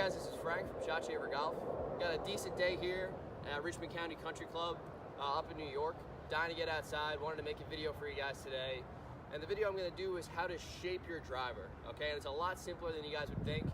guys, this is Frank from Shot Shaver Golf. Got a decent day here at Richmond County Country Club up in New York. Dying to get outside, wanted to make a video for you guys today. And the video I'm going to do is how to shape your driver, okay? And it's a lot simpler than you guys would think.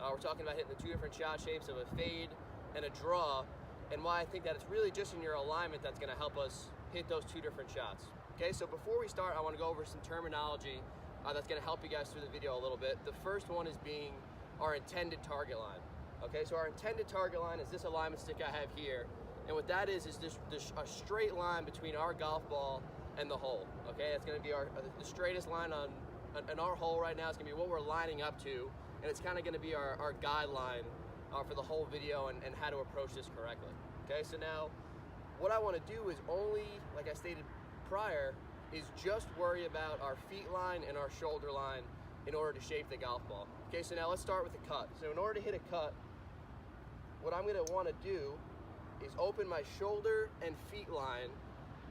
We're talking about hitting the two different shot shapes of a fade and a draw, and why I think that it's really just in your alignment that's going to help us hit those two different shots. Okay, so before we start, I want to go over some terminology that's going to help you guys through the video a little bit. The first one is being our intended target line. Okay, so our intended target line is this alignment stick I have here, and what that is this a straight line between our golf ball and the hole. Okay, it's going to be the straightest line on our hole right now. It's going to be what we're lining up to, and it's kind of going to be our guideline for the whole video and how to approach this correctly. Okay, so now what I want to do is only, like I stated prior, is just worry about our feet line and our shoulder line in order to shape the golf ball. Okay, so now let's start with the cut. So in order to hit a cut, what I'm going to want to do is open my shoulder and feet line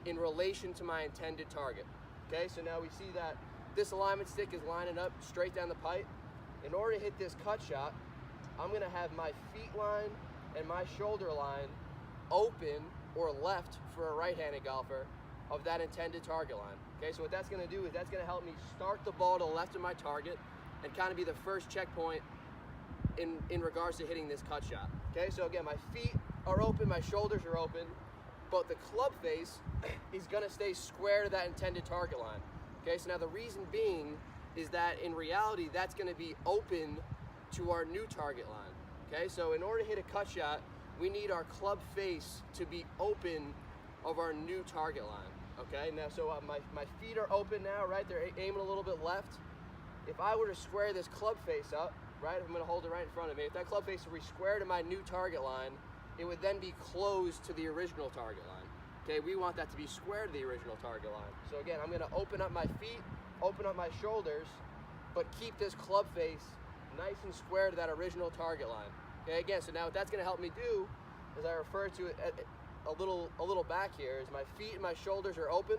in relation to my intended target. Okay, so now we see that this alignment stick is lining up straight down the pipe. In order to hit this cut shot, I'm going to have my feet line and my shoulder line open or left for a right-handed golfer of that intended target line. Okay, so what that's going to do is that's going to help me start the ball to the left of my target and kind of be the first checkpoint in regards to hitting this cut shot. Okay, so again, my feet are open, my shoulders are open, but the club face is going to stay square to that intended target line. Okay, so now the reason being is that in reality that's going to be open to our new target line. Okay, so in order to hit a cut shot, we need our club face to be open of our new target line. Okay, now so my feet are open now, right? They're aiming a little bit left. If I were to square this club face up, right, I'm going to hold it right in front of me. If that club face were square to my new target line, it would then be closed to the original target line. Okay, we want that to be square to the original target line. So again, I'm going to open up my feet, open up my shoulders, but keep this club face nice and square to that original target line. Okay, again, so now what that's going to help me do, as I refer to it a little back here, is my feet and my shoulders are open,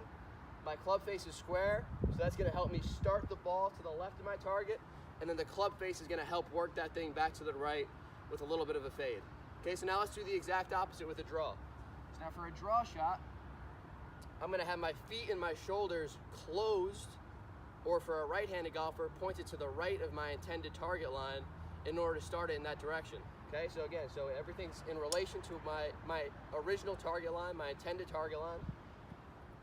my club face is square, so that's going to help me start the ball to the left of my target, and then the club face is going to help work that thing back to the right with a little bit of a fade. Okay, so now let's do the exact opposite with a draw. So now for a draw shot, I'm going to have my feet and my shoulders closed, or for a right-handed golfer, pointed to the right of my intended target line in order to start it in that direction. Okay, so again, so everything's in relation to my original target line, my intended target line.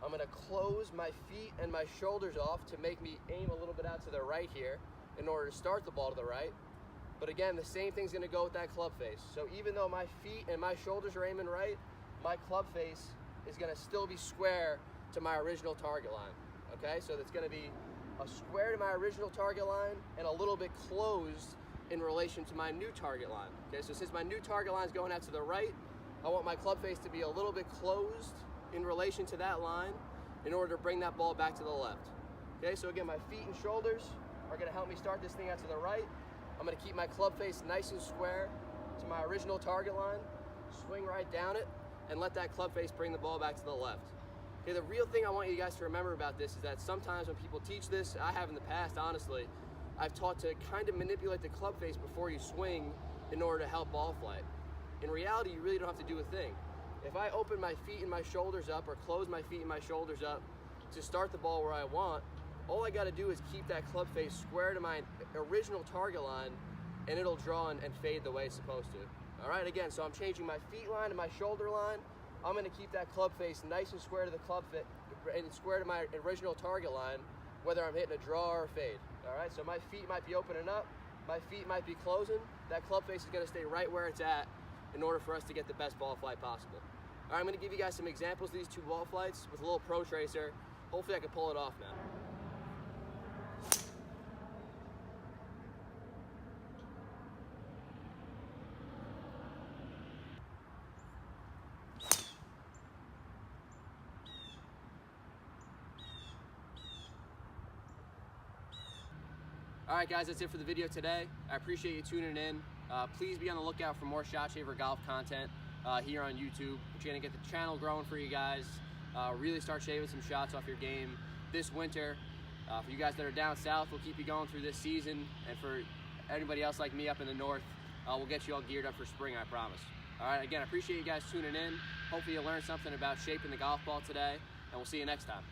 I'm going to close my feet and my shoulders off to make me aim a little bit out to the right here in order to start the ball to the right. But again, the same thing's going to go with that club face. So even though my feet and my shoulders are aiming right, my club face is going to still be square to my original target line. Okay, so that's going to be a square to my original target line and a little bit closed in relation to my new target line. Okay, so since my new target line is going out to the right, I want my club face to be a little bit closed in relation to that line in order to bring that ball back to the left. Okay, so again, my feet and shoulders are going to help me start this thing out to the right. I'm going to keep my club face nice and square to my original target line, swing right down it, and let that club face bring the ball back to the left. Okay, the real thing I want you guys to remember about this is that sometimes when people teach this, I have in the past, honestly, I've taught to kind of manipulate the club face before you swing in order to help ball flight. In reality, you really don't have to do a thing. If I open my feet and my shoulders up or close my feet and my shoulders up to start the ball where I want, all I got to do is keep that club face square to my original target line, and it'll draw and fade the way it's supposed to. All right, again, so I'm changing my feet line and my shoulder line. I'm going to keep that club face nice and square to the club fit and square to my original target line, whether I'm hitting a draw or a fade. All right, so my feet might be opening up, my feet might be closing. That club face is going to stay right where it's at in order for us to get the best ball flight possible. All right, I'm going to give you guys some examples of these two ball flights with a little pro tracer. Hopefully I can pull it off now. All right, guys, that's it for the video today. I appreciate you tuning in. Please be on the lookout for more Shot Shaver Golf content here on YouTube. We're trying to get the channel growing for you guys. Really start shaving some shots off your game this winter. For you guys that are down south, we'll keep you going through this season. And for anybody else like me up in the north, we'll get you all geared up for spring, I promise. All right, again, I appreciate you guys tuning in. Hopefully you learned something about shaping the golf ball today, and we'll see you next time.